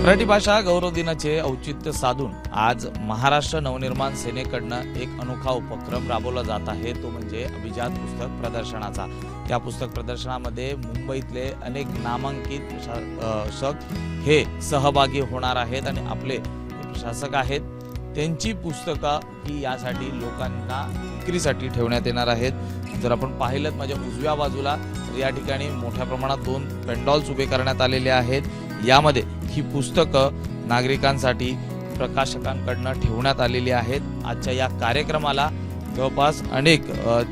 मराठी भाषा गौरव दिनाचे औचित्य साधून आज महाराष्ट्र नवनिर्माण सेनेकडनं एक अनोखा उपक्रम राबवला जात आहे, तो म्हणजे अभिजात पुस्तक प्रदर्शनाचा। त्या पुस्तक प्रदर्शनामध्ये मुंबईतले अनेक नामांकित शासक हे सहभागी होणार आहेत आणि आपले शासक आहेत त्यांची पुस्तकं ही यासाठी लोकांना विक्रीसाठी ठेवण्यात येणार आहेत। जर आपण पाहिलं माझ्या उजव्या बाजूला या ठिकाणी मोठ्या प्रमाणात 2 पेंडॉल्स उभे करण्यात आलेले आहेत। यामध्ये ही पुस्तकं नागरिकांसाठी प्रकाशकांकडून ठेवण्यात आलेली आहेत। आजच्या या कार्यक्रमाला जवळपास अनेक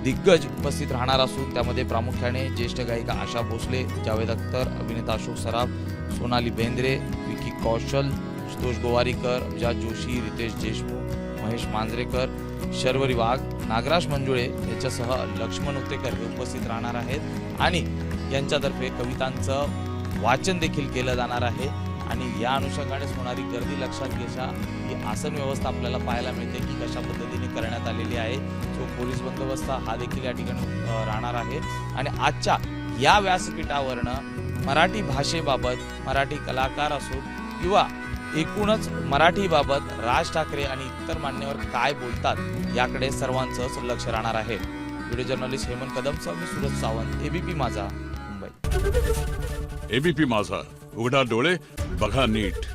दिग्गज उपस्थित राहणार असून त्यामध्ये प्रामुख्याने ज्येष्ठ गायिका आशा भोसले, जावेद अख्तर, अभिनेता अशोक सराफ, सोनाली बेंद्रे, विकी कौशल, संतोष गोवारीकर, अभिजात जोशी, रितेश देशमुख, महेश मांजरेकर, शर्वरी वाघ, नागराज मंजुळे यांच्यासह लक्ष्मण उत्तेकर हे उपस्थित राहणार आहेत आणि यांच्यातर्फे कवितांचं वाचन देखील केलं जाणार आहे। आणि या अनुषंगानेच होणारी गर्दी लक्षात घेता ही आसन व्यवस्था आपल्याला पाहायला मिळते की कशा पद्धतीने करण्यात आलेली आहे। जो पोलीस बंदोबस्त हा देखील या ठिकाणी राहणार आहे आणि आजच्या या व्यासपीठावरनं मराठी भाषेबाबत, मराठी कलाकार असो किंवा एकूणच मराठीबाबत राज ठाकरे आणि इतर मान्यवर काय बोलतात याकडे सर्वांचंच लक्ष राहणार आहे। व्हिडिओ जर्नलिस्ट हेमंत कदमसह मी सूरज सावंत, एबीपी माझा, मुंबई। एबीपी माझा, उघडा डोळे बघा नीट।